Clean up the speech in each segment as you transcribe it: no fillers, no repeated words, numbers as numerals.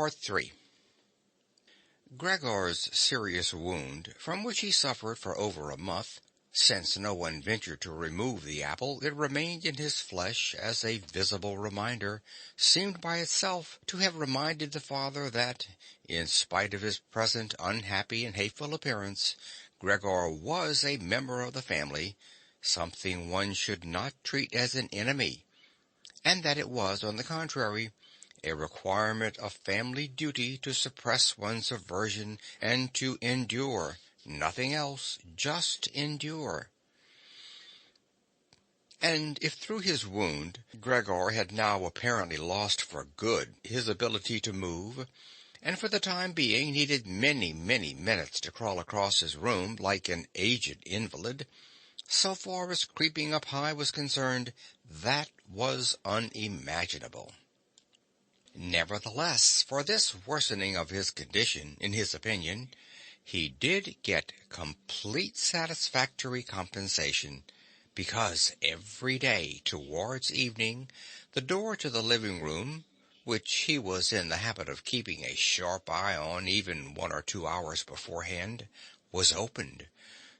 Part 3. Gregor's serious wound, from which he suffered for over a month, since no one ventured to remove the apple, it remained in his flesh as a visible reminder, seemed by itself to have reminded the father that, in spite of his present unhappy and hateful appearance, Gregor was a member of the family, something one should not treat as an enemy, and that it was, on the contrary, a requirement of family duty to suppress one's aversion and to endure, nothing else, just endure. And if through his wound Gregor had now apparently lost for good his ability to move, and for the time being needed many, many minutes to crawl across his room like an aged invalid, so far as creeping up high was concerned, that was unimaginable. Nevertheless, for this worsening of his condition, in his opinion, he did get complete satisfactory compensation, because every day towards evening the door to the living room, which he was in the habit of keeping a sharp eye on even 1 or 2 hours beforehand, was opened,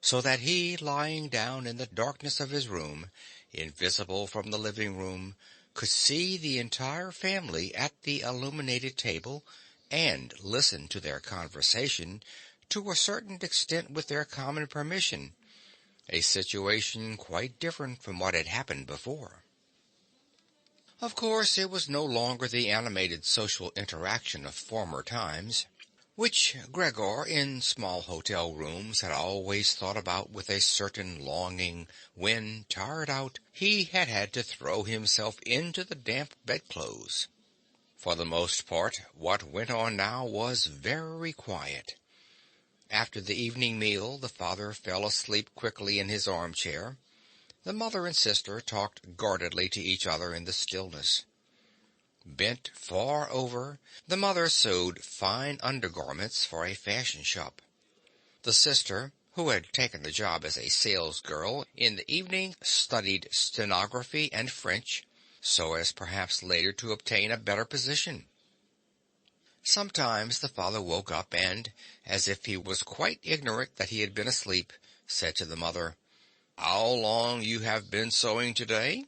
so that he, lying down in the darkness of his room, invisible from the living room, could see the entire family at the illuminated table and listen to their conversation to a certain extent with their common permission, a situation quite different from what had happened before. Of course, it was no longer the animated social interaction of former times, which Gregor in small hotel rooms had always thought about with a certain longing when, tired out, he had had to throw himself into the damp bedclothes. For the most part, what went on now was very quiet. After the evening meal, the father fell asleep quickly in his armchair. The mother and sister talked guardedly to each other in the stillness. Bent far over, the mother sewed fine undergarments for a fashion shop. The sister, who had taken a job as a salesgirl, in the evening studied stenography and French, so as perhaps later to obtain a better position. Sometimes the father woke up and, as if he was quite ignorant that he had been asleep, said to the mother, "How long you have been sewing today?"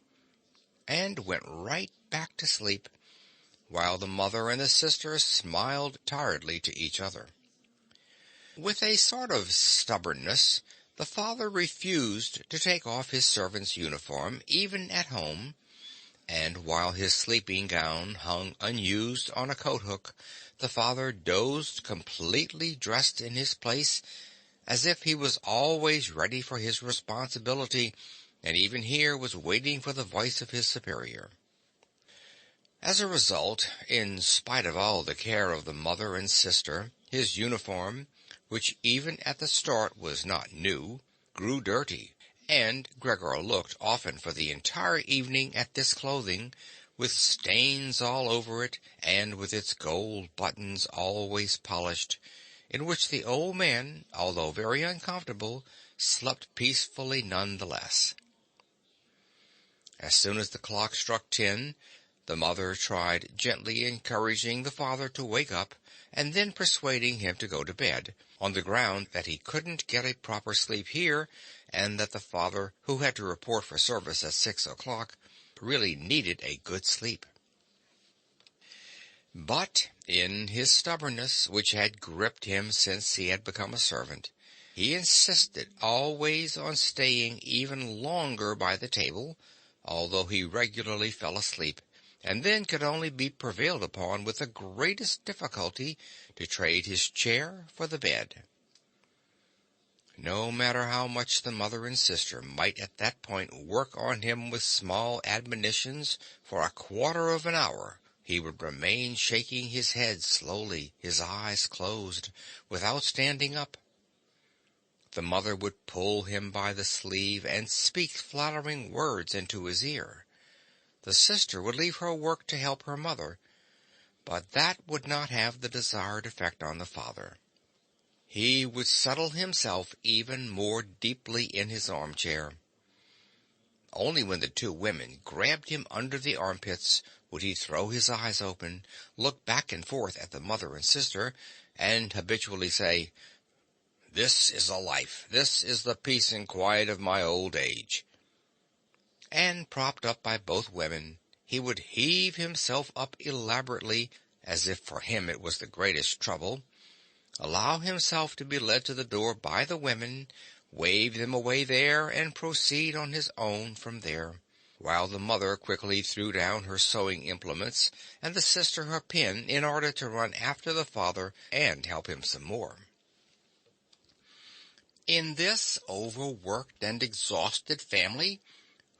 and went right back to sleep, while the mother and the sister smiled tiredly to each other. With a sort of stubbornness, the father refused to take off his servant's uniform, even at home, and while his sleeping gown hung unused on a coat hook, the father dozed completely dressed in his place, as if he was always ready for his responsibility, and even here was waiting for the voice of his superior. As a result, in spite of all the care of the mother and sister, his uniform, which even at the start was not new, grew dirty, and Gregor looked often for the entire evening at this clothing, with stains all over it, and with its gold buttons always polished, in which the old man, although very uncomfortable, slept peacefully none the less. As soon as the clock struck 10, the mother tried gently encouraging the father to wake up, and then persuading him to go to bed, on the ground that he couldn't get a proper sleep here, and that the father, who had to report for service at 6 o'clock, really needed a good sleep. But in his stubbornness, which had gripped him since he had become a servant, he insisted always on staying even longer by the table, although he regularly fell asleep, and then could only be prevailed upon with the greatest difficulty to trade his chair for the bed. No matter how much the mother and sister might at that point work on him with small admonitions for a quarter of an hour, he would remain shaking his head slowly, his eyes closed, without standing up. The mother would pull him by the sleeve and speak flattering words into his ear. The sister would leave her work to help her mother, but that would not have the desired effect on the father. He would settle himself even more deeply in his armchair. Only when the two women grabbed him under the armpits would he throw his eyes open, look back and forth at the mother and sister, and habitually say, "This is the life, this is the peace and quiet of my old age." And propped up by both women, he would heave himself up elaborately, as if for him it was the greatest trouble, allow himself to be led to the door by the women, wave them away there, and proceed on his own from there, while the mother quickly threw down her sewing implements and the sister her pen in order to run after the father and help him some more. In this overworked and exhausted family,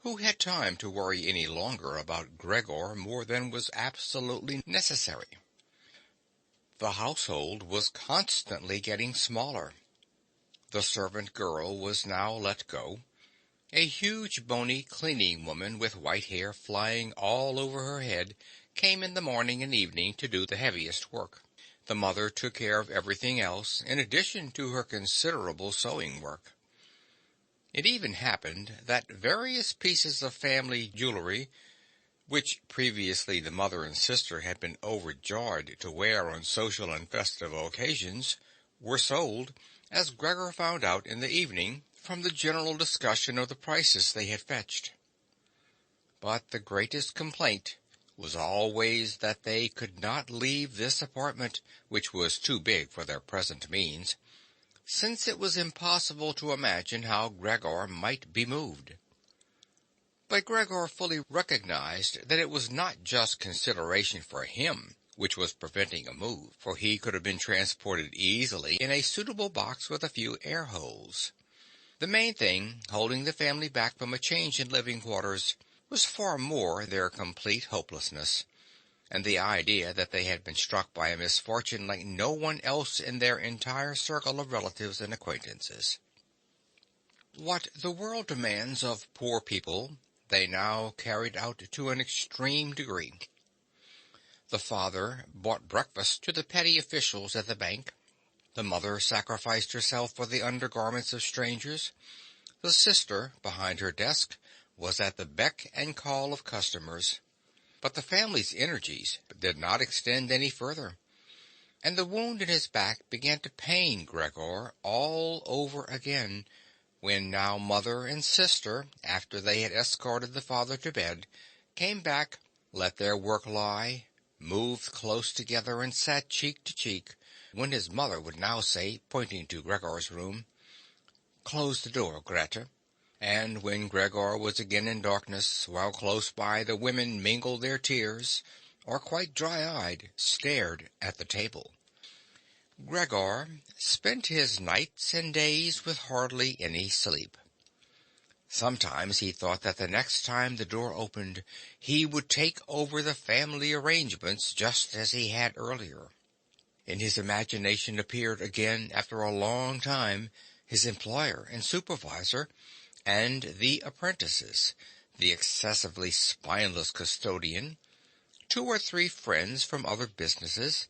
who had time to worry any longer about Gregor more than was absolutely necessary? The household was constantly getting smaller. The servant girl was now let go. A huge bony cleaning woman with white hair flying all over her head came in the morning and evening to do the heaviest work. The mother took care of everything else, in addition to her considerable sewing work. It even happened that various pieces of family jewelry, which previously the mother and sister had been overjoyed to wear on social and festive occasions, were sold, as Gregor found out in the evening from the general discussion of the prices they had fetched. But the greatest complaint was always that they could not leave this apartment, which was too big for their present means, since it was impossible to imagine how Gregor might be moved. But Gregor fully recognized that it was not just consideration for him which was preventing a move, for he could have been transported easily in a suitable box with a few air holes. The main thing holding the family back from a change in living quarters was far more their complete hopelessness, and the idea that they had been struck by a misfortune like no one else in their entire circle of relatives and acquaintances. What the world demands of poor people they now carried out to an extreme degree. The father bought breakfast to the petty officials at the bank. The mother sacrificed herself for the undergarments of strangers. The sister, behind her desk, was at the beck and call of customers. But the family's energies did not extend any further, and the wound in his back began to pain Gregor all over again, when now mother and sister, after they had escorted the father to bed, came back, let their work lie, moved close together and sat cheek to cheek, when his mother would now say, pointing to Gregor's room, "Close the door, Greta." And when Gregor was again in darkness, while close by the women mingled their tears, or quite dry-eyed stared at the table, Gregor spent his nights and days with hardly any sleep. Sometimes he thought that the next time the door opened he would take over the family arrangements just as he had earlier. In his imagination appeared again, after a long time, his employer and supervisor, and the apprentices, the excessively spineless custodian, 2 or 3 friends from other businesses,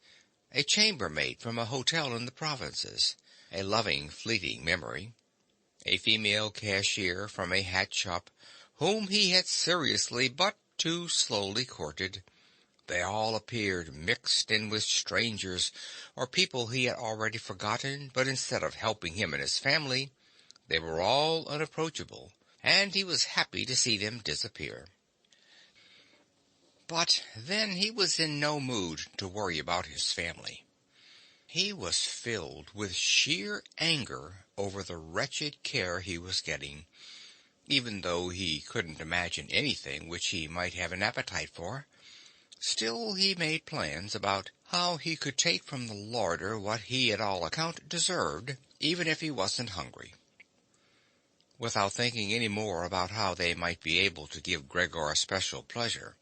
a chambermaid from a hotel in the provinces, a loving, fleeting memory, a female cashier from a hat shop whom he had seriously but too slowly courted. They all appeared mixed in with strangers or people he had already forgotten, but instead of helping him and his family, they were all unapproachable, and he was happy to see them disappear. But then he was in no mood to worry about his family. He was filled with sheer anger over the wretched care he was getting, even though he couldn't imagine anything which he might have an appetite for. Still, he made plans about how he could take from the larder what he at all account deserved, even if he wasn't hungry. Without thinking any more about how they might be able to give Gregor special pleasure,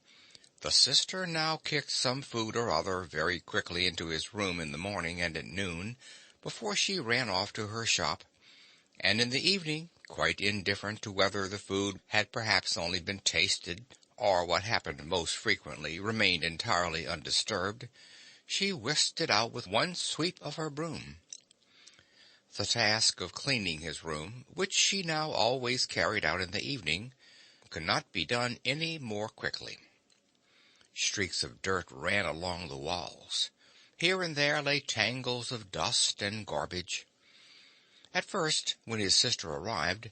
the sister now kicked some food or other very quickly into his room in the morning and at noon, before she ran off to her shop, and in the evening, quite indifferent to whether the food had perhaps only been tasted, or what happened most frequently, remained entirely undisturbed, she whisked it out with one sweep of her broom. The task of cleaning his room, which she now always carried out in the evening, could not be done any more quickly. Streaks of dirt ran along the walls. Here and there lay tangles of dust and garbage. At first, when his sister arrived,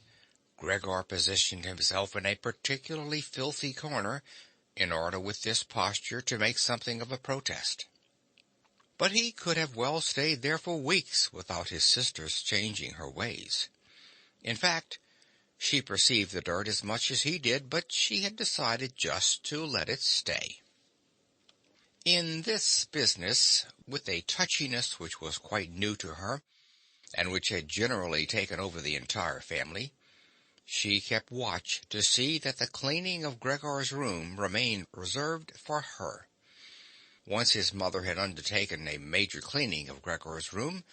Gregor positioned himself in a particularly filthy corner, in order with this posture to make something of a protest. But he could have well stayed there for weeks without his sister's changing her ways. In fact, she perceived the dirt as much as he did, but she had decided just to let it stay. In this business, with a touchiness which was quite new to her, and which had generally taken over the entire family, she kept watch to see that the cleaning of Gregor's room remained reserved for her. Once his mother had undertaken a major cleaning of Gregor's room,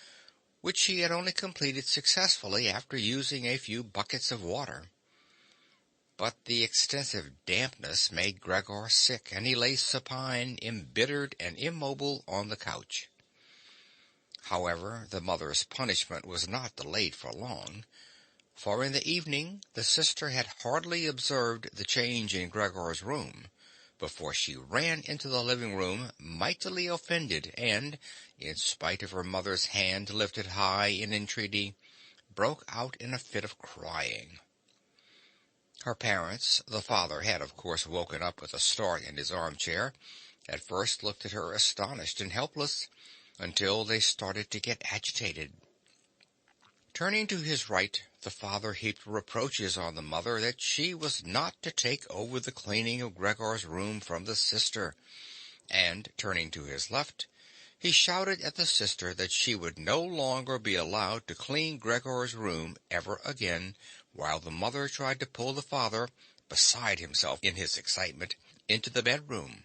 which she had only completed successfully after using a few buckets of water. But the extensive dampness made Gregor sick, and he lay supine, embittered and immobile on the couch. However, the mother's punishment was not delayed for long, for in the evening the sister had hardly observed the change in Gregor's room before she ran into the living room, mightily offended, and, in spite of her mother's hand lifted high in entreaty, broke out in a fit of crying. Her parents, the father had of course woken up with a start in his armchair, at first looked at her astonished and helpless, until they started to get agitated. Turning to his right, the father heaped reproaches on the mother that she was not to take over the cleaning of Gregor's room from the sister, and, turning to his left, he shouted at the sister that she would no longer be allowed to clean Gregor's room ever again, while the mother tried to pull the father, beside himself in his excitement, into the bedroom.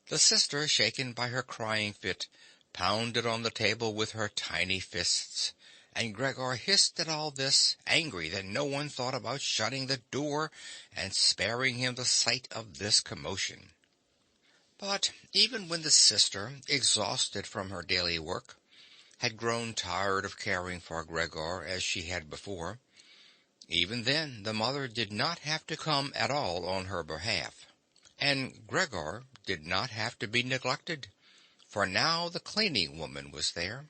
The sister, shaken by her crying fit, pounded on the table with her tiny fists, and Gregor hissed at all this, angry that no one thought about shutting the door and sparing him the sight of this commotion. But even when the sister, exhausted from her daily work, had grown tired of caring for Gregor as she had before, even then the mother did not have to come at all on her behalf, and Gregor did not have to be neglected, for now the cleaning woman was there.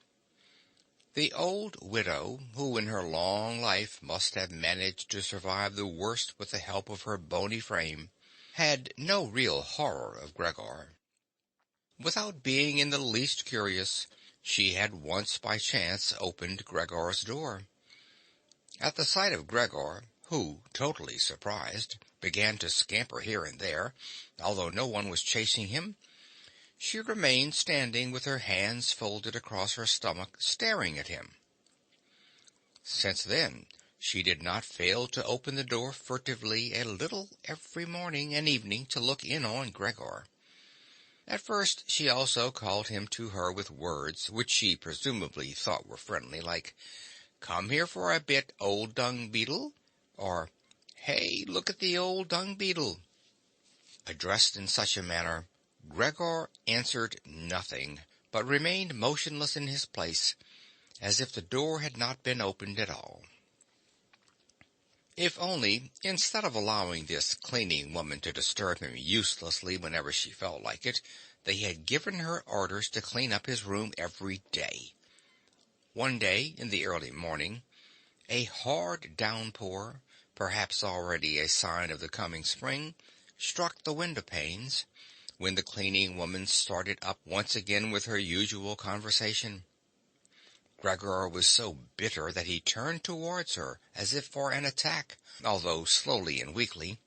The old widow, who in her long life must have managed to survive the worst with the help of her bony frame, had no real horror of Gregor. Without being in the least curious, she had once by chance opened Gregor's door. At the sight of Gregor, who, totally surprised, began to scamper here and there, although no one was chasing him, she remained standing with her hands folded across her stomach, staring at him. Since then, she did not fail to open the door furtively a little every morning and evening to look in on Gregor. At first she also called him to her with words which she presumably thought were friendly, like, "Come here for a bit, old dung beetle," or "Hey, look at the old dung beetle." Addressed in such a manner, Gregor answered nothing, but remained motionless in his place, as if the door had not been opened at all. If only, instead of allowing this cleaning woman to disturb him uselessly whenever she felt like it, they had given her orders to clean up his room every day. One day, in the early morning, a hard downpour, perhaps already a sign of the coming spring, struck the window panes, when the cleaning woman started up once again with her usual conversation. Gregor was so bitter that he turned towards her as if for an attack, although slowly and weakly.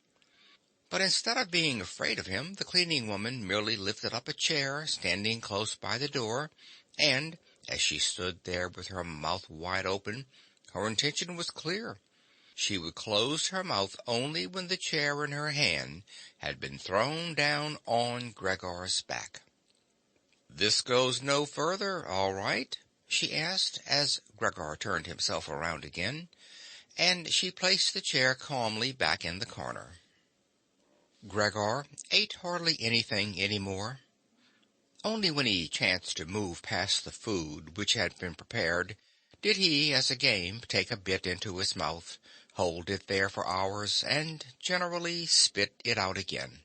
But instead of being afraid of him, the cleaning woman merely lifted up a chair standing close by the door, and, as she stood there with her mouth wide open, her intention was clear. She would close her mouth only when the chair in her hand had been thrown down on Gregor's back. "This goes no further, all right?" she asked, as Gregor turned himself around again, and she placed the chair calmly back in the corner. Gregor ate hardly anything any more. Only when he chanced to move past the food which had been prepared did he, as a game, take a bit into his mouth, hold it there for hours, and generally spit it out again.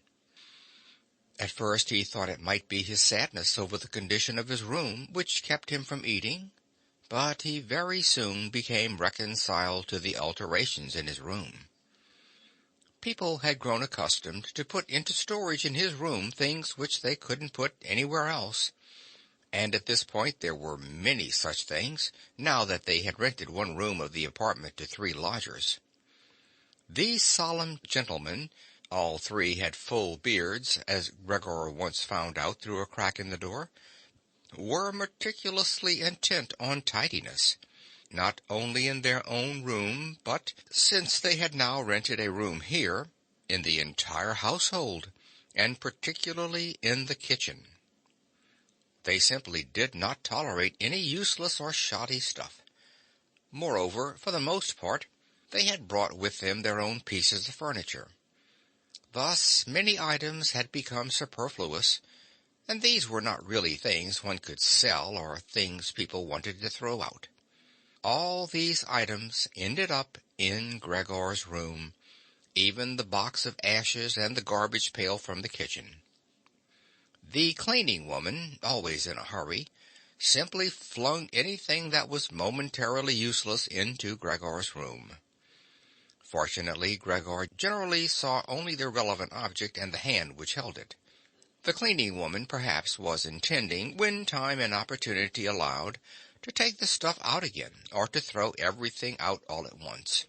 At first he thought it might be his sadness over the condition of his room which kept him from eating, but he very soon became reconciled to the alterations in his room. People had grown accustomed to put into storage in his room things which they couldn't put anywhere else, and at this point there were many such things, now that they had rented one room of the apartment to 3 lodgers. These solemn gentlemen, all 3 had full beards, as Gregor once found out through a crack in the door, were meticulously intent on tidiness, not only in their own room, but, since they had now rented a room here, in the entire household, and particularly in the kitchen. They simply did not tolerate any useless or shoddy stuff. Moreover, for the most part, they had brought with them their own pieces of furniture. Thus, many items had become superfluous, and these were not really things one could sell or things people wanted to throw out. All these items ended up in Gregor's room, even the box of ashes and the garbage pail from the kitchen. The cleaning woman, always in a hurry, simply flung anything that was momentarily useless into Gregor's room. Fortunately, Gregor generally saw only the relevant object and the hand which held it. The cleaning woman perhaps was intending, when time and opportunity allowed, to take the stuff out again, or to throw everything out all at once.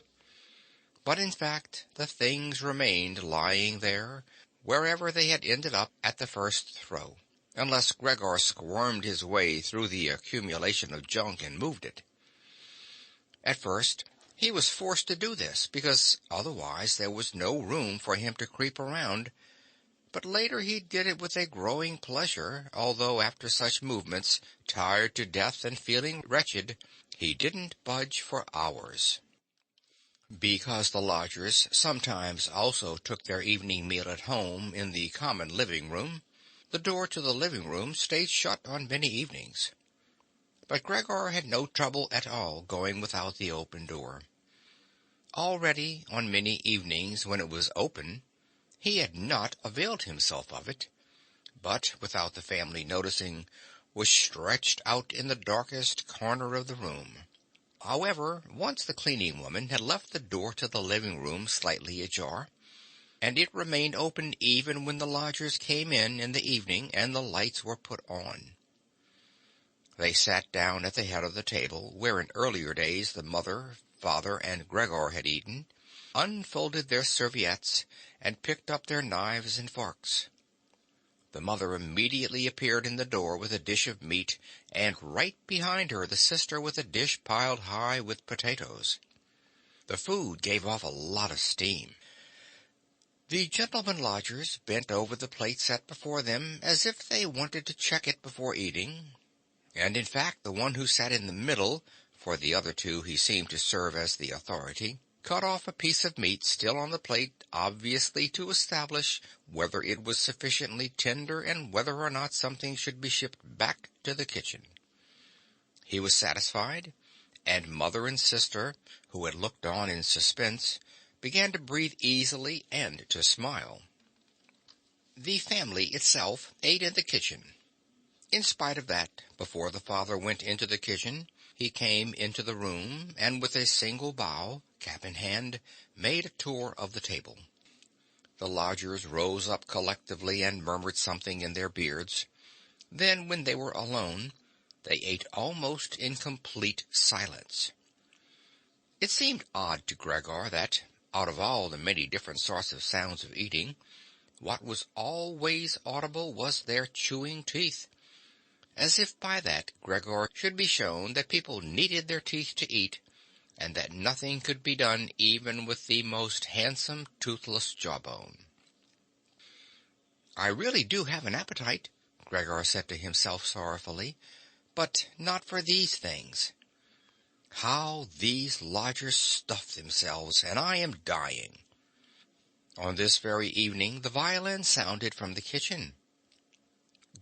But in fact, the things remained lying there, wherever they had ended up at the first throw, unless Gregor squirmed his way through the accumulation of junk and moved it. At first, he was forced to do this, because otherwise there was no room for him to creep around, but later he did it with a growing pleasure, although after such movements, tired to death and feeling wretched, he didn't budge for hours. Because the lodgers sometimes also took their evening meal at home in the common living room, the door to the living room stayed shut on many evenings. But Gregor had no trouble at all going without the open door. Already, on many evenings when it was open, he had not availed himself of it, but, without the family noticing, was stretched out in the darkest corner of the room. However, once the cleaning woman had left the door to the living room slightly ajar, and it remained open even when the lodgers came in the evening and the lights were put on. They sat down at the head of the table, where in earlier days the mother, father, and Gregor had eaten, unfolded their serviettes, and picked up their knives and forks. The mother immediately appeared in the door with a dish of meat, and right behind her the sister with a dish piled high with potatoes. The food gave off a lot of steam. The gentlemen lodgers bent over the plate set before them as if they wanted to check it before eating, and in fact the one who sat in the middle, for the other 2 he seemed to serve as the authority, cut off a piece of meat still on the plate, obviously to establish whether it was sufficiently tender and whether or not something should be shipped back to the kitchen. He was satisfied, and mother and sister, who had looked on in suspense, began to breathe easily and to smile. The family itself ate in the kitchen. In spite of that, before the father went into the kitchen, he came into the room, and with a single bow, cap in hand, made a tour of the table. The lodgers rose up collectively and murmured something in their beards. Then, when they were alone, they ate almost in complete silence. It seemed odd to Gregor that, out of all the many different sorts of sounds of eating, what was always audible was their chewing teeth, as if by that Gregor should be shown that people needed their teeth to eat, and that nothing could be done even with the most handsome toothless jawbone. "I really do have an appetite," Gregor said to himself sorrowfully, "but not for these things. How these lodgers stuff themselves, and I am dying." On this very evening the violin sounded from the kitchen.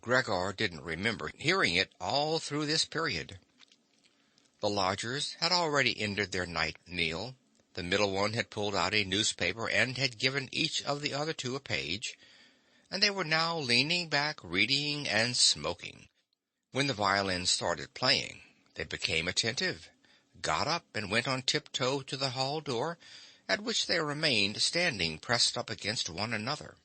Gregor didn't remember hearing it all through this period. The lodgers had already ended their night meal. The middle one had pulled out a newspaper and had given each of the other 2 a page, and they were now leaning back, reading and smoking. When the violin started playing, they became attentive, got up and went on tiptoe to the hall door, at which they remained standing pressed up against one another.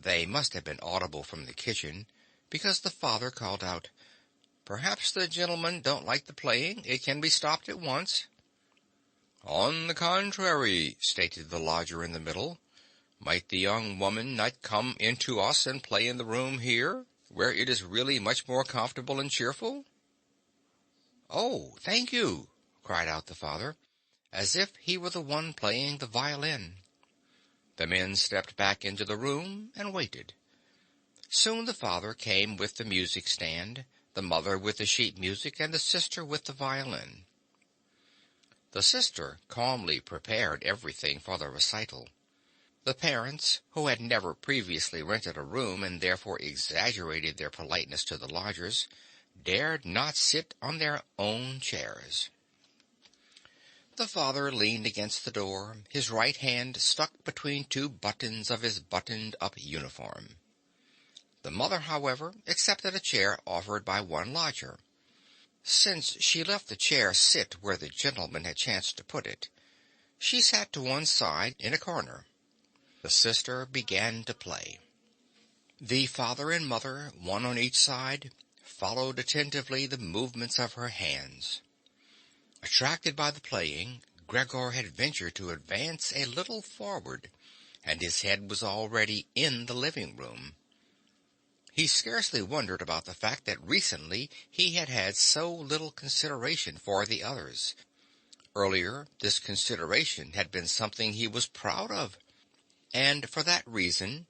They must have been audible from the kitchen, because the father called out, "Perhaps the gentlemen don't like the playing. It can be stopped at once." "On the contrary," stated the lodger in the middle, "might the young woman not come in to us and play in the room here, where it is really much more comfortable and cheerful?" "Oh, thank you," cried out the father, as if he were the one playing the violin. The men stepped back into the room and waited. Soon the father came with the music stand, the mother with the sheet music, and the sister with the violin. The sister calmly prepared everything for the recital. The parents, who had never previously rented a room and therefore exaggerated their politeness to the lodgers, dared not sit on their own chairs. The father leaned against the door, his right hand stuck between two buttons of his buttoned-up uniform. The mother, however, accepted a chair offered by one lodger. Since she left the chair sit where the gentleman had chanced to put it, she sat to one side in a corner. The sister began to play. The father and mother, one on each side, followed attentively the movements of her hands. Attracted by the playing, Gregor had ventured to advance a little forward, and his head was already in the living room. He scarcely wondered about the fact that recently he had had so little consideration for the others. Earlier, this consideration had been something he was proud of, and for that reason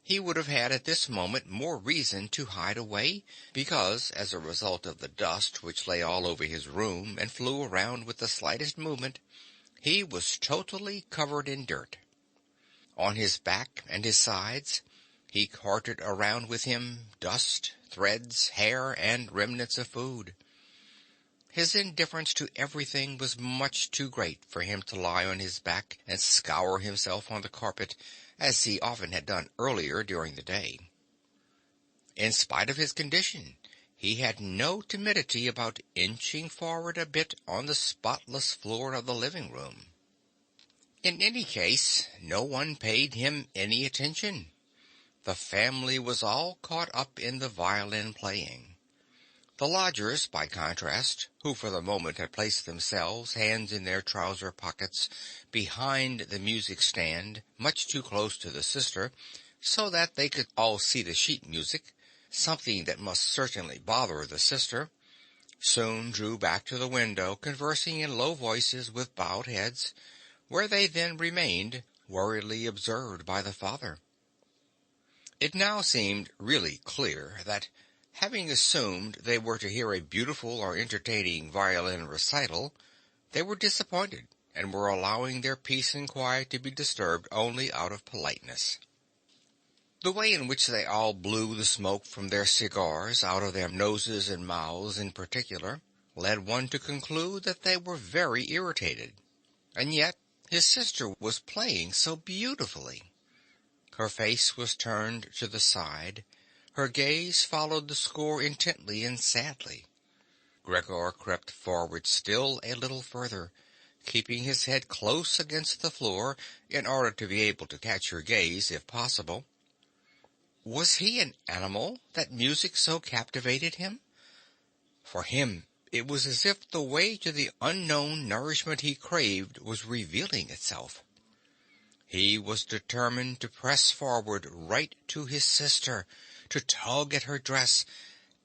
he would have had at this moment more reason to hide away, because, as a result of the dust which lay all over his room and flew around with the slightest movement, he was totally covered in dirt. On his back and his sides he carted around with him dust, threads, hair, and remnants of food. His indifference to everything was much too great for him to lie on his back and scour himself on the carpet, as he often had done earlier during the day. In spite of his condition, he had no timidity about inching forward a bit on the spotless floor of the living room. In any case, no one paid him any attention. The family was all caught up in the violin playing. The lodgers, by contrast, who for the moment had placed themselves, hands in their trouser pockets, behind the music stand, much too close to the sister, so that they could all see the sheet music, something that must certainly bother the sister, soon drew back to the window, conversing in low voices with bowed heads, where they then remained, worriedly observed by the father. It now seemed really clear that, having assumed they were to hear a beautiful or entertaining violin recital, they were disappointed and were allowing their peace and quiet to be disturbed only out of politeness. The way in which they all blew the smoke from their cigars, out of their noses and mouths in particular, led one to conclude that they were very irritated. And yet his sister was playing so beautifully. Her face was turned to the side. Her gaze followed the score intently and sadly. Gregor crept forward still a little further, keeping his head close against the floor in order to be able to catch her gaze if possible. Was he an animal that music so captivated him? For him it was as if the way to the unknown nourishment he craved was revealing itself. He was determined to press forward right to his sister, to tug at her dress,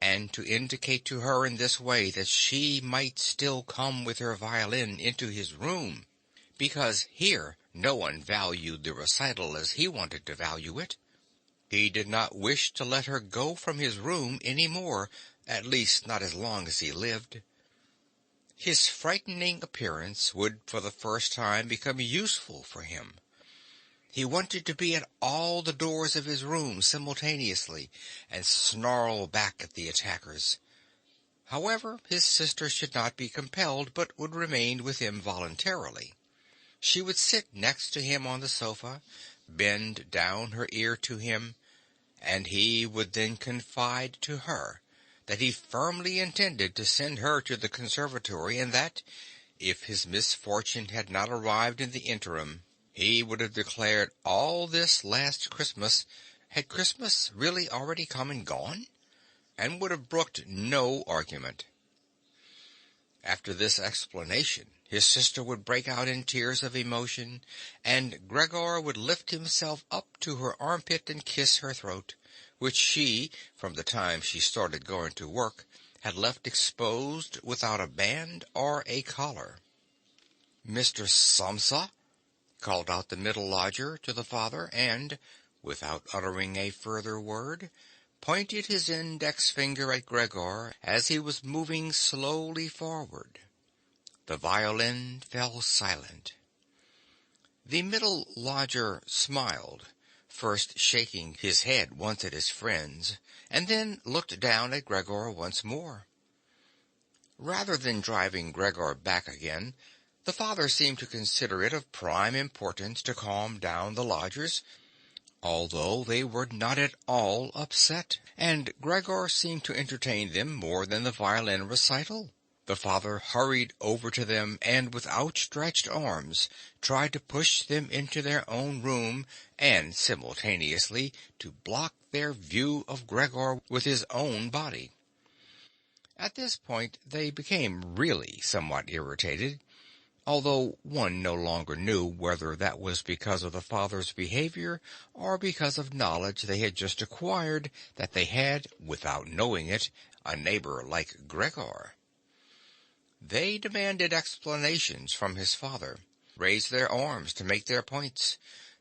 and to indicate to her in this way that she might still come with her violin into his room, because here no one valued the recital as he wanted to value it. He did not wish to let her go from his room any more, at least not as long as he lived. His frightening appearance would for the first time become useful for him. He wanted to be at all the doors of his room simultaneously and snarl back at the attackers. However, his sister should not be compelled, but would remain with him voluntarily. She would sit next to him on the sofa, bend down her ear to him, and he would then confide to her that he firmly intended to send her to the conservatory, and that, if his misfortune had not arrived in the interim, he would have declared all this last Christmas, had Christmas really already come and gone, and would have brooked no argument. After this explanation, his sister would break out in tears of emotion, and Gregor would lift himself up to her armpit and kiss her throat, which she, from the time she started going to work, had left exposed without a band or a collar. "Mr. Samsa," called out the middle lodger to the father, and, without uttering a further word, pointed his index finger at Gregor as he was moving slowly forward. The violin fell silent. The middle lodger smiled, first shaking his head once at his friends, and then looked down at Gregor once more. Rather than driving Gregor back again, the father seemed to consider it of prime importance to calm down the lodgers, although they were not at all upset, and Gregor seemed to entertain them more than the violin recital. The father hurried over to them and, with outstretched arms, tried to push them into their own room and simultaneously to block their view of Gregor with his own body. At this point they became really somewhat irritated, although one no longer knew whether that was because of the father's behavior or because of knowledge they had just acquired that they had, without knowing it, a neighbor like Gregor. They demanded explanations from his father, raised their arms to make their points,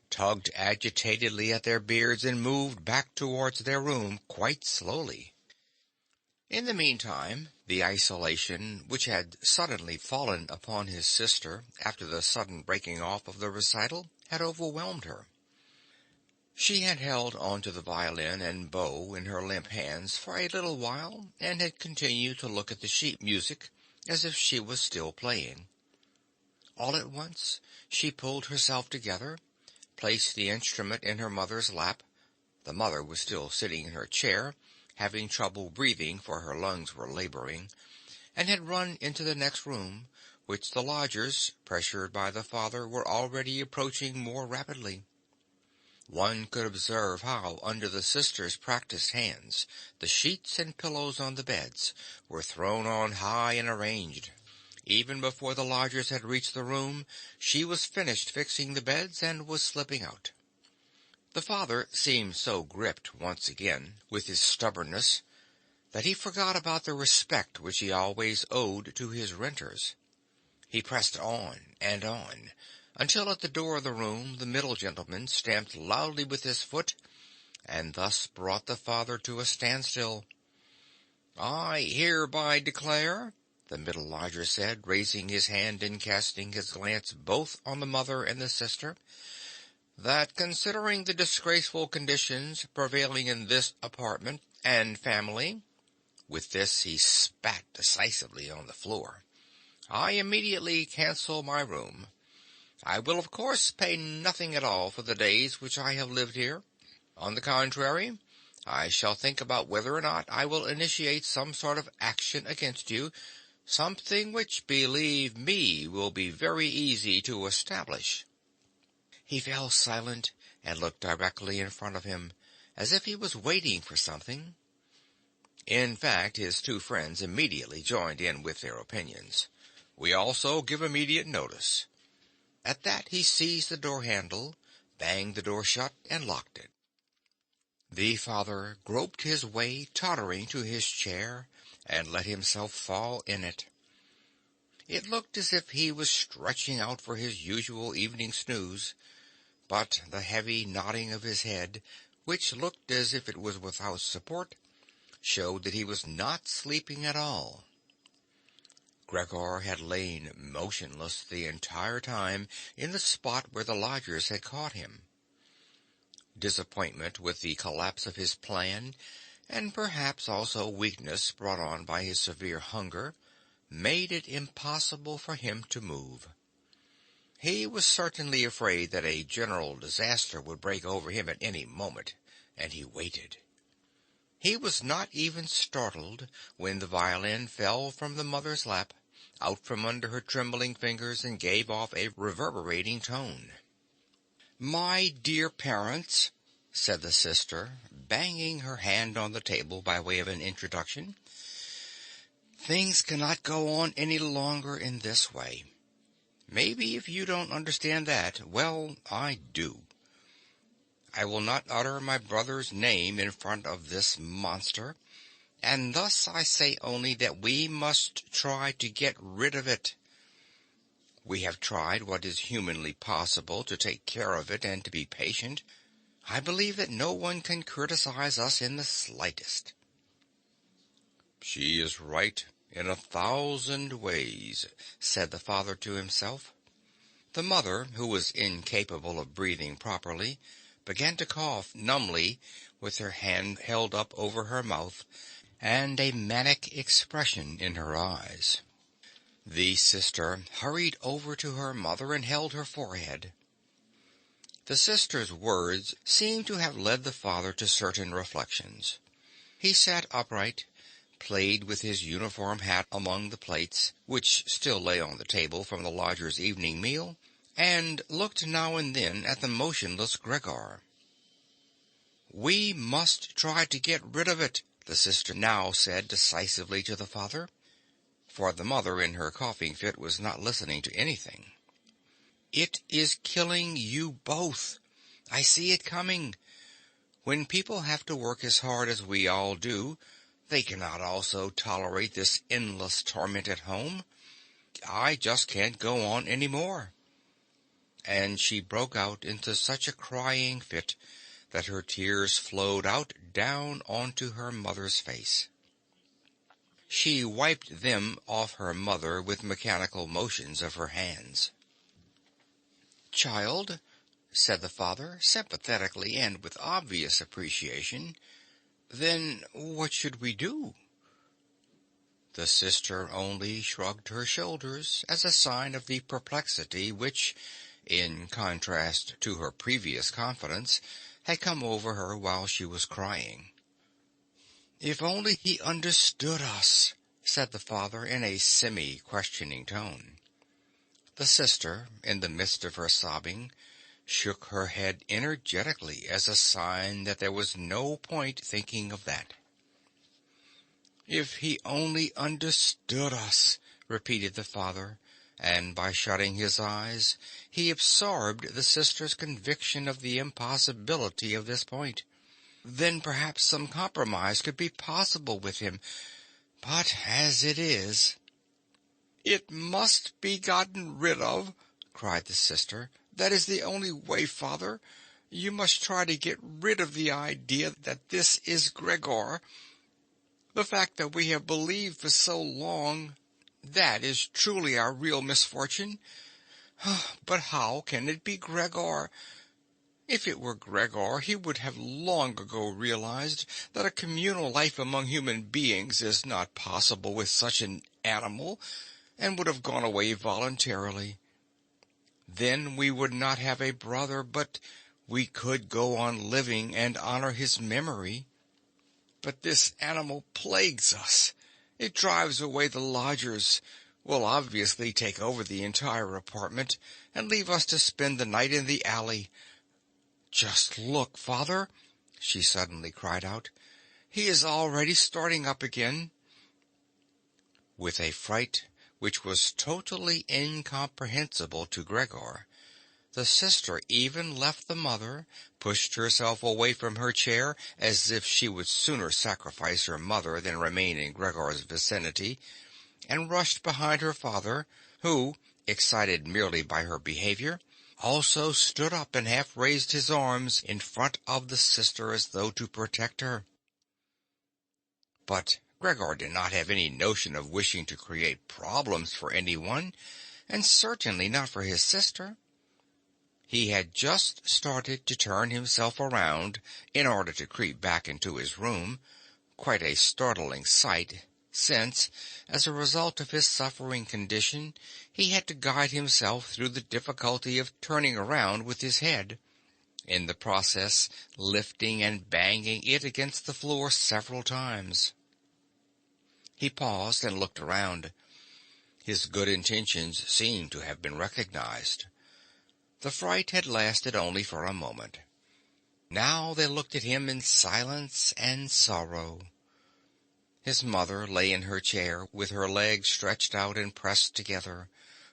tugged agitatedly at their beards, and moved back towards their room quite slowly. In the meantime, the isolation which had suddenly fallen upon his sister after the sudden breaking off of the recital had overwhelmed her. She had held on to the violin and bow in her limp hands for a little while, and had continued to look at the sheet music as if she was still playing. All at once she pulled herself together, placed the instrument in her mother's lap. The mother was still sitting in her chair, having trouble breathing, for her lungs were laboring, and had run into the next room, which the lodgers, pressured by the father, were already approaching more rapidly. One could observe how, under the sisters' practiced hands, the sheets and pillows on the beds were thrown on high and arranged. Even before the lodgers had reached the room, she was finished fixing the beds and was slipping out. The father seemed so gripped once again with his stubbornness that he forgot about the respect which he always owed to his renters. He pressed on, until at the door of the room the middle gentleman stamped loudly with his foot, and thus brought the father to a standstill. "I hereby declare," the middle lodger said, raising his hand and casting his glance both on the mother and the sister, "that considering the disgraceful conditions prevailing in this apartment and family," with this he spat decisively on the floor, "I immediately cancel my room. I will of course pay nothing at all for the days which I have lived here. On the contrary, I shall think about whether or not I will initiate some sort of action against you, something which, believe me, will be very easy to establish." He fell silent and looked directly in front of him, as if he was waiting for something. In fact, his two friends immediately joined in with their opinions. "We also give immediate notice." At that he seized the door handle, banged the door shut, and locked it. The father groped his way tottering to his chair, and let himself fall in it. It looked as if he was stretching out for his usual evening snooze, but the heavy nodding of his head, which looked as if it was without support, showed that he was not sleeping at all. Gregor had lain motionless the entire time in the spot where the lodgers had caught him. Disappointment with the collapse of his plan, and perhaps also weakness brought on by his severe hunger, made it impossible for him to move. He was certainly afraid that a general disaster would break over him at any moment, and he waited. He was not even startled when the violin fell from the mother's lap, out from under her trembling fingers, and gave off a reverberating tone. "My dear parents," said the sister, banging her hand on the table by way of an introduction, "things cannot go on any longer in this way. Maybe if you don't understand that, well, I do. I will not utter my brother's name in front of this monster, and thus I say only that we must try to get rid of it. We have tried what is humanly possible to take care of it and to be patient. I believe that no one can criticize us in the slightest." "She is right in 1,000 ways," said the father to himself. The mother, who was incapable of breathing properly, began to cough numbly with her hand held up over her mouth and a manic expression in her eyes. The sister hurried over to her mother and held her forehead. The sister's words seemed to have led the father to certain reflections. He sat upright, played with his uniform hat among the plates, which still lay on the table from the lodger's evening meal, and looked now and then at the motionless Gregor. "We must try to get rid of it," the sister now said decisively to the father, for the mother in her coughing fit was not listening to anything. "It is killing you both. I see it coming. When people have to work as hard as we all do, they cannot also tolerate this endless torment at home. I just can't go on any more." And she broke out into such a crying fit that her tears flowed out down onto her mother's face. She wiped them off her mother with mechanical motions of her hands. "Child," said the father, sympathetically and with obvious appreciation, "then what should we do?" The sister only shrugged her shoulders as a sign of the perplexity which, in contrast to her previous confidence, had come over her while she was crying. "If only he understood us," said the father in a semi-questioning tone. The sister, in the midst of her sobbing, shook her head energetically as a sign that there was no point thinking of that. "If he only understood us," repeated the father, and by shutting his eyes he absorbed the sister's conviction of the impossibility of this point. Then perhaps some compromise could be possible with him. But as it is— "It must be gotten rid of," cried the sister. "That is the only way, father. You must try to get rid of the idea that this is Gregor. The fact that we have believed for so long, that is truly our real misfortune. But how can it be Gregor? If it were Gregor, he would have long ago realized that a communal life among human beings is not possible with such an animal, and would have gone away voluntarily. Then we would not have a brother, but we could go on living and honor his memory. But this animal plagues us. It drives away the lodgers, will obviously take over the entire apartment, and leave us to spend the night in the alley. Just look, father," she suddenly cried out. "He is already starting up again." With a fright which was totally incomprehensible to Gregor, the sister even left the mother, pushed herself away from her chair as if she would sooner sacrifice her mother than remain in Gregor's vicinity, and rushed behind her father, who, excited merely by her behavior, also stood up and half raised his arms in front of the sister as though to protect her. But Gregor did not have any notion of wishing to create problems for anyone, and certainly not for his sister. He had just started to turn himself around in order to creep back into his room, quite a startling sight, since, as a result of his suffering condition, he had to guide himself through the difficulty of turning around with his head, in the process lifting and banging it against the floor several times. He paused and looked around. His good intentions seemed to have been recognized. The fright had lasted only for a moment. Now they looked at him in silence and sorrow. His mother lay in her chair, with her legs stretched out and pressed together.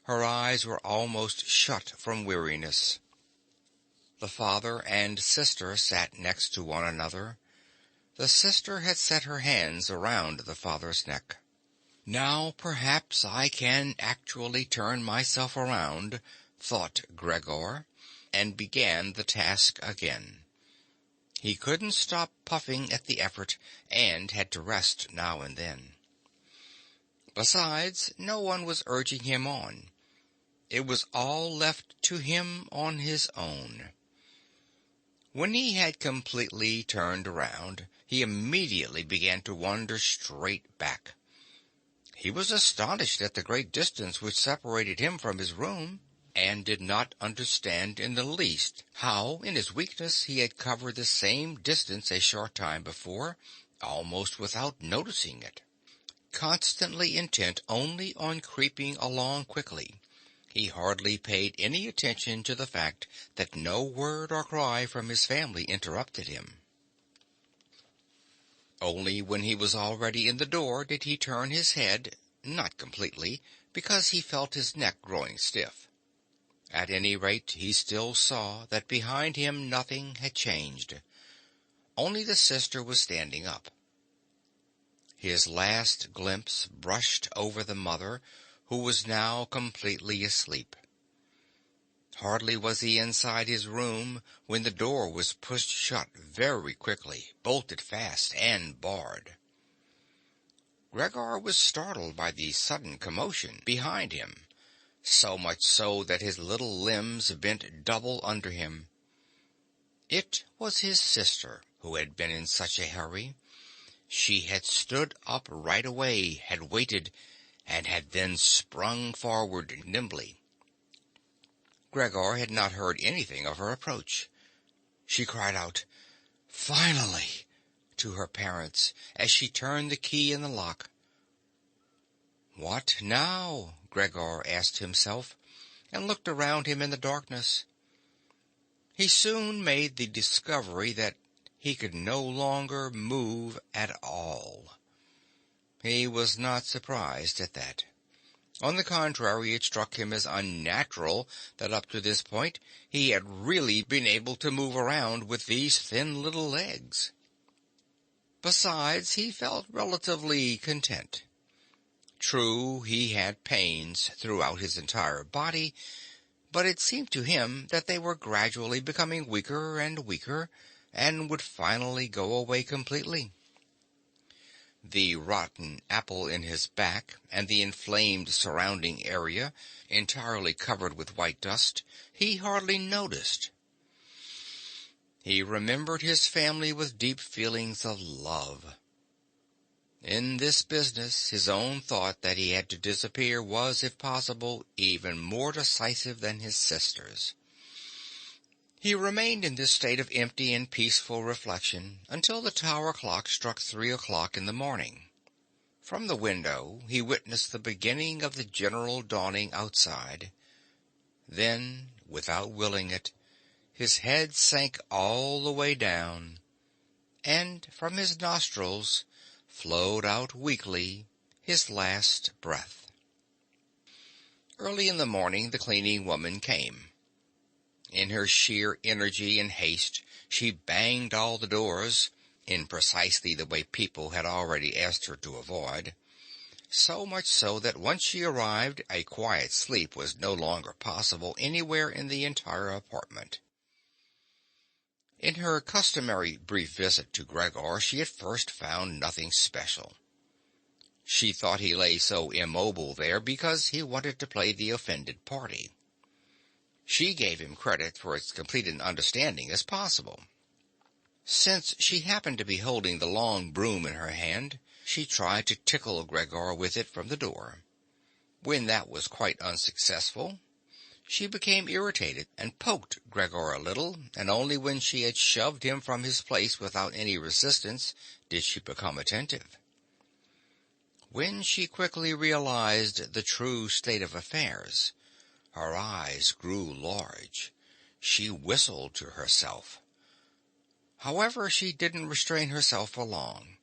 Her eyes were almost shut from weariness. The father and sister sat next to one another. The sister had set her hands around the father's neck. "Now perhaps I can actually turn myself around," thought Gregor, and began the task again. He couldn't stop puffing at the effort, and had to rest now and then. Besides, no one was urging him on. It was all left to him on his own. When he had completely turned around, he immediately began to wander straight back. He was astonished at the great distance which separated him from his room, and did not understand in the least how, in his weakness, he had covered the same distance a short time before, almost without noticing it. Constantly intent only on creeping along quickly, he hardly paid any attention to the fact that no word or cry from his family interrupted him. Only when he was already in the door did he turn his head, not completely, because he felt his neck growing stiff. At any rate, he still saw that behind him nothing had changed. Only the sister was standing up. His last glimpse brushed over the mother, who was now completely asleep. Hardly was he inside his room when the door was pushed shut very quickly, bolted fast, and barred. Gregor was startled by the sudden commotion behind him, so much so that his little limbs bent double under him. It was his sister who had been in such a hurry. She had stood up right away, had waited, and had then sprung forward nimbly. Gregor had not heard anything of her approach. She cried out, "Finally!" to her parents as she turned the key in the lock. What now? Gregor asked himself, and looked around him in the darkness. He soon made the discovery that he could no longer move at all. He was not surprised at that. On the contrary, it struck him as unnatural that up to this point he had really been able to move around with these thin little legs. Besides, he felt relatively content. True, he had pains throughout his entire body, but it seemed to him that they were gradually becoming weaker and weaker, and would finally go away completely. The rotten apple in his back and the inflamed surrounding area, entirely covered with white dust, he hardly noticed. He remembered his family with deep feelings of love. In this business, his own thought that he had to disappear was, if possible, even more decisive than his sister's. He remained in this state of empty and peaceful reflection until the tower clock struck 3 o'clock in the morning. From the window he witnessed the beginning of the general dawning outside. Then, without willing it, his head sank all the way down, and from his nostrils flowed out weakly his last breath. Early in the morning the cleaning woman came. In her sheer energy and haste she banged all the doors, in precisely the way people had already asked her to avoid, so much so that once she arrived a quiet sleep was no longer possible anywhere in the entire apartment. In her customary brief visit to Gregor, she at first found nothing special. She thought he lay so immobile there because he wanted to play the offended party. She gave him credit for as complete an understanding as possible. Since she happened to be holding the long broom in her hand, She tried to tickle Gregor with it from the door. When that was quite unsuccessful, she became irritated and poked Gregor a little, and only when she had shoved him from his place without any resistance did she become attentive. When she quickly realized the true state of affairs, her eyes grew large. She whistled to herself. However, she didn't restrain herself for long.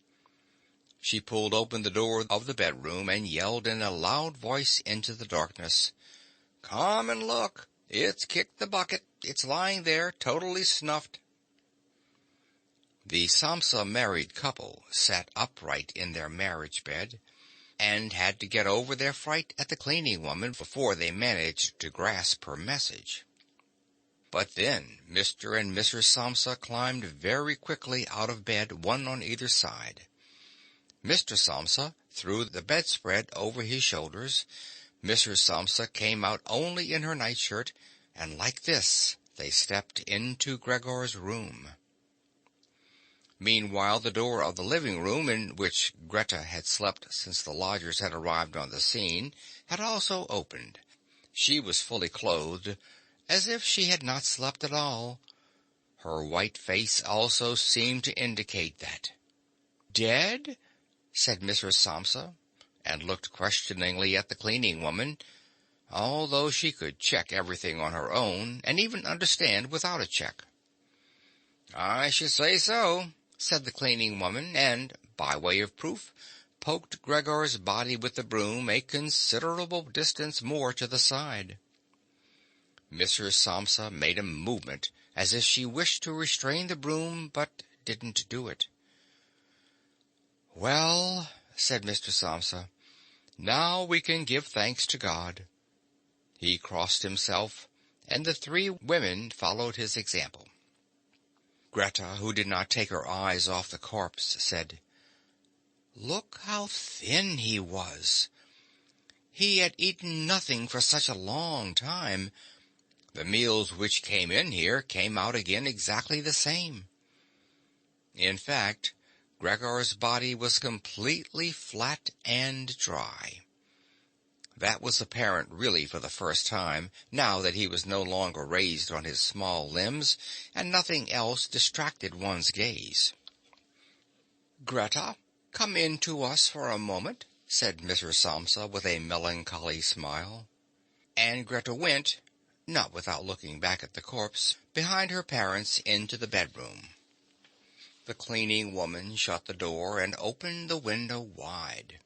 She pulled open the door of the bedroom and yelled in a loud voice into the darkness, "Come and look! It's kicked the bucket. It's lying there, totally snuffed." The Samsa married couple sat upright in their marriage bed, and had to get over their fright at the cleaning woman before they managed to grasp her message. But then Mr. and Mrs. Samsa climbed very quickly out of bed, one on either side. Mr. Samsa threw the bedspread over his shoulders. Mrs. Samsa came out only in her nightshirt, and like this they stepped into Gregor's room. Meanwhile, the door of the living room, in which Greta had slept since the lodgers had arrived on the scene, had also opened. She was fully clothed, as if she had not slept at all. Her white face also seemed to indicate that. "Dead?" said Mrs. Samsa, and looked questioningly at the cleaning woman, although she could check everything on her own, and even understand without a check. "I should say so," said the cleaning woman, and, by way of proof, poked Gregor's body with the broom a considerable distance more to the side. Mrs. Samsa made a movement as if she wished to restrain the broom, but didn't do it. "Well," said Mr. Samsa, "now we can give thanks to God." He crossed himself, and the three women followed his example. Greta, who did not take her eyes off the corpse, said, "Look how thin he was. He had eaten nothing for such a long time. The meals which came in here came out again exactly the same." In fact, Gregor's body was completely flat and dry. That was apparent really for the first time, now that he was no longer raised on his small limbs, and nothing else distracted one's gaze. "Greta, come in to us for a moment," said Mrs. Samsa with a melancholy smile. And Greta went, not without looking back at the corpse, behind her parents into the bedroom. The cleaning woman shut the door and opened the window wide.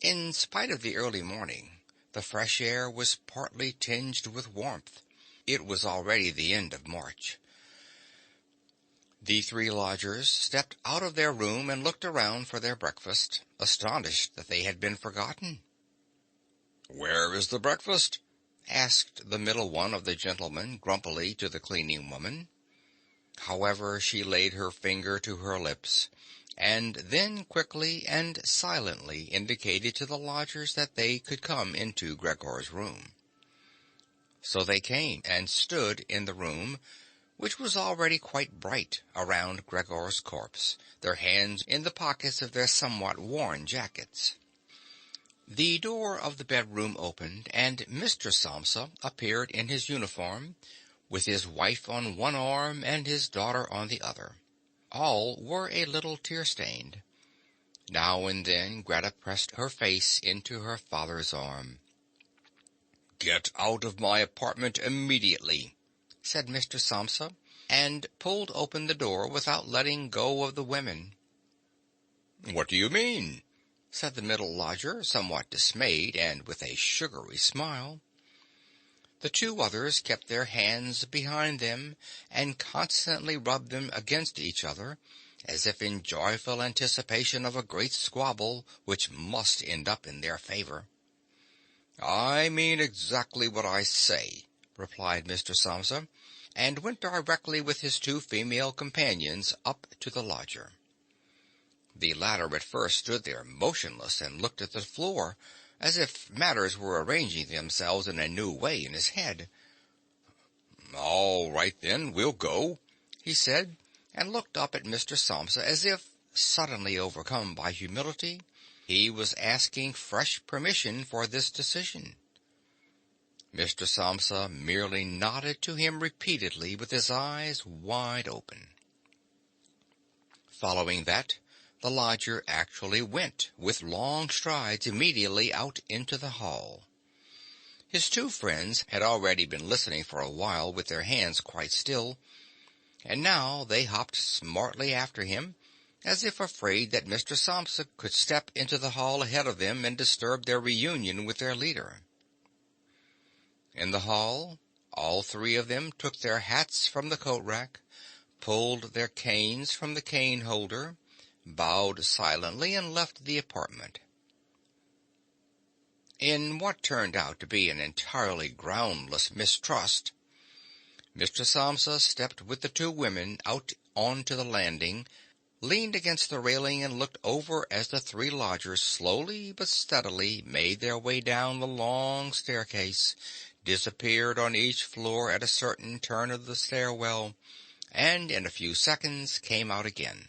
In spite of the early morning, the fresh air was partly tinged with warmth. It was already the end of March. The three lodgers stepped out of their room and looked around for their breakfast, astonished that they had been forgotten. "Where is the breakfast?" asked the middle one of the gentlemen grumpily to the cleaning woman. However, she laid her finger to her lips, and then quickly and silently indicated to the lodgers that they could come into Gregor's room. So they came and stood in the room, which was already quite bright, around Gregor's corpse, their hands in the pockets of their somewhat worn jackets. The door of the bedroom opened, and Mr. Samsa appeared in his uniform, with his wife on one arm and his daughter on the other. All were a little tear-stained. Now and then Greta pressed her face into her father's arm. "Get out of my apartment immediately," said Mr. Samsa, and pulled open the door without letting go of the women. "What do you mean?" said the middle lodger, somewhat dismayed and with a sugary smile. The two others kept their hands behind them and constantly rubbed them against each other, as if in joyful anticipation of a great squabble which must end up in their favor. "I mean exactly what I say," replied Mr. Samsa, and went directly with his two female companions up to the lodger. The latter at first stood there motionless and looked at the floor, as if matters were arranging themselves in a new way in his head. "All right, then, we'll go," he said, and looked up at Mr. Samsa as if suddenly overcome by humility, he was asking fresh permission for this decision. Mr. Samsa merely nodded to him repeatedly with his eyes wide open. Following that, the lodger actually went with long strides immediately out into the hall. His two friends had already been listening for a while with their hands quite still, and now they hopped smartly after him, as if afraid that Mr. Samsa could step into the hall ahead of them and disturb their reunion with their leader. In the hall, all three of them took their hats from the coat rack, pulled their canes from the cane holder, bowed silently, and left the apartment. In what turned out to be an entirely groundless mistrust, Mr. Samsa stepped with the two women out onto the landing, leaned against the railing, and looked over as the three lodgers slowly but steadily made their way down the long staircase, disappeared on each floor at a certain turn of the stairwell, and in a few seconds came out again.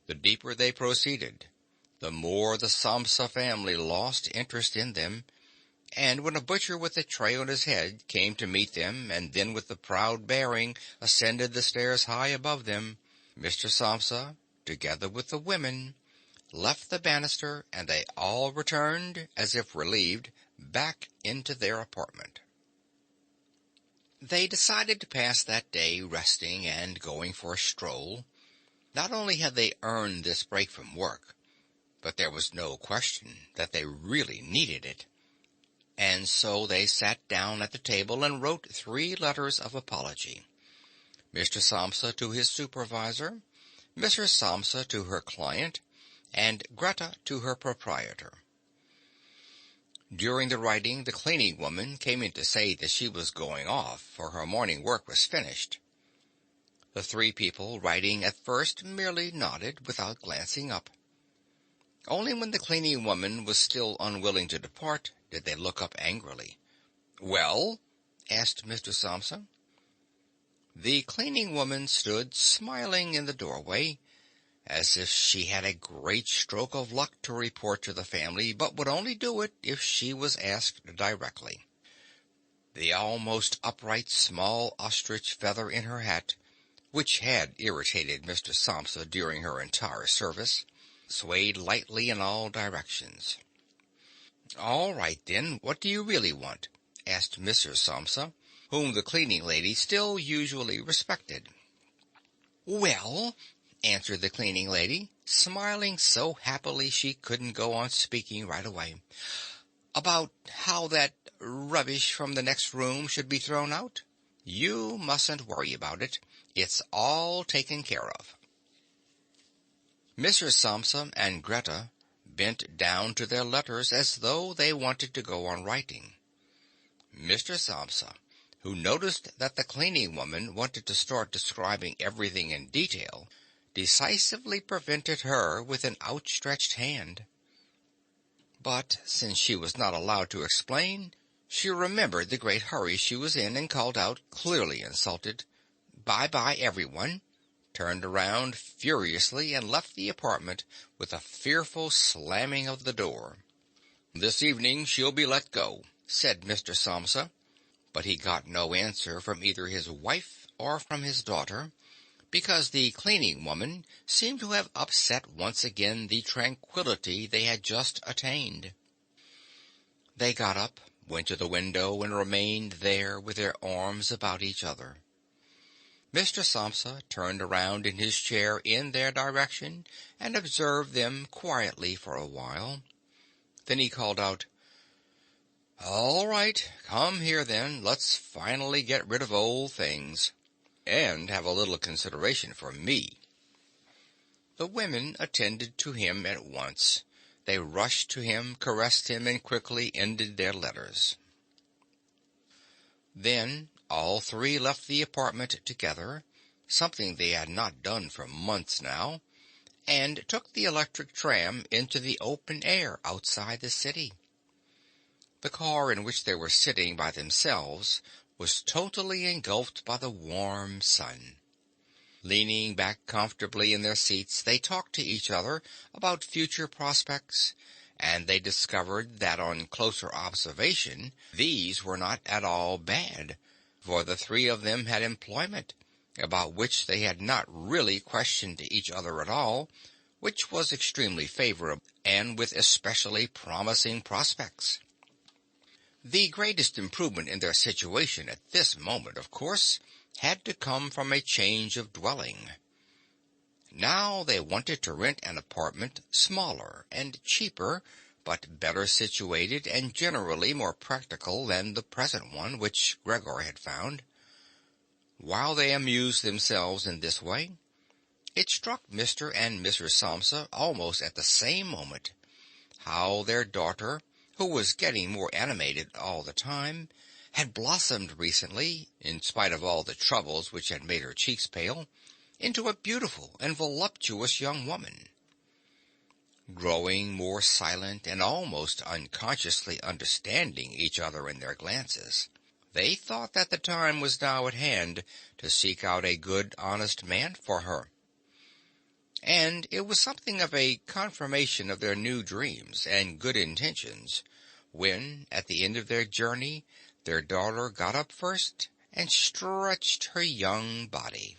The deeper they proceeded, the more the Samsa family lost interest in them, and when a butcher with a tray on his head came to meet them, and then with a proud bearing ascended the stairs high above them, Mr. Samsa, together with the women, left the banister, and they all returned, as if relieved, back into their apartment. They decided to pass that day resting and going for a stroll. Not only had they earned this break from work, but there was no question that they really needed it. And so they sat down at the table and wrote 3 letters of apology. Mr. Samsa to his supervisor, Mrs. Samsa to her client, and Greta to her proprietor. During the writing, the cleaning woman came in to say that she was going off, for her morning work was finished. The 3 people writing at first merely nodded without glancing up. Only when the cleaning woman was still unwilling to depart did they look up angrily. "Well?" asked Mr. Samsa. The cleaning woman stood smiling in the doorway, as if she had a great stroke of luck to report to the family, but would only do it if she was asked directly. The almost upright small ostrich feather in her hat, which had irritated Mr. Samsa during her entire service, swayed lightly in all directions. "All right, then, what do you really want?" asked Mrs. Samsa, whom the cleaning lady still usually respected. "Well," answered the cleaning lady, smiling so happily she couldn't go on speaking right away, "about how that rubbish from the next room should be thrown out. You mustn't worry about it. It's all taken care of." Mrs. Samsa and Greta bent down to their letters as though they wanted to go on writing. Mr. Samsa, who noticed that the cleaning woman wanted to start describing everything in detail, decisively prevented her with an outstretched hand. But since she was not allowed to explain, she remembered the great hurry she was in and called out, clearly insulted, "Bye-bye, everyone," turned around furiously and left the apartment with a fearful slamming of the door. "This evening she'll be let go," said Mr. Samsa, but he got no answer from either his wife or from his daughter, because the cleaning woman seemed to have upset once again the tranquillity they had just attained. They got up, went to the window, and remained there with their arms about each other. Mr. Samsa turned around in his chair in their direction and observed them quietly for a while. Then he called out, "All right, come here then. Let's finally get rid of old things. And have a little consideration for me." The women attended to him at once. They rushed to him, caressed him, and quickly ended their letters. Then all 3 left the apartment together, something they had not done for months now, and took the electric tram into the open air outside the city. The car in which they were sitting by themselves was totally engulfed by the warm sun. Leaning back comfortably in their seats, they talked to each other about future prospects, and they discovered that on closer observation these were not at all bad, for the three of them had employment, about which they had not really questioned each other at all, which was extremely favorable and with especially promising prospects. The greatest improvement in their situation at this moment, of course, had to come from a change of dwelling. Now they wanted to rent an apartment smaller and cheaper, but better situated and generally more practical than the present one which Gregor had found. While they amused themselves in this way, it struck Mr. and Mrs. Samsa almost at the same moment how their daughter, who was getting more animated all the time, had blossomed recently, in spite of all the troubles which had made her cheeks pale, into a beautiful and voluptuous young woman. Growing more silent and almost unconsciously understanding each other in their glances, they thought that the time was now at hand to seek out a good, honest man for her. And it was something of a confirmation of their new dreams and good intentions when, at the end of their journey, their daughter got up first and stretched her young body.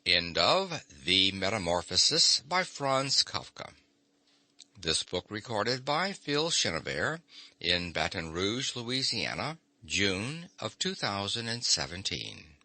End of The Metamorphosis by Franz Kafka. This book recorded by Phil Chenevert in Baton Rouge, Louisiana, June of 2017.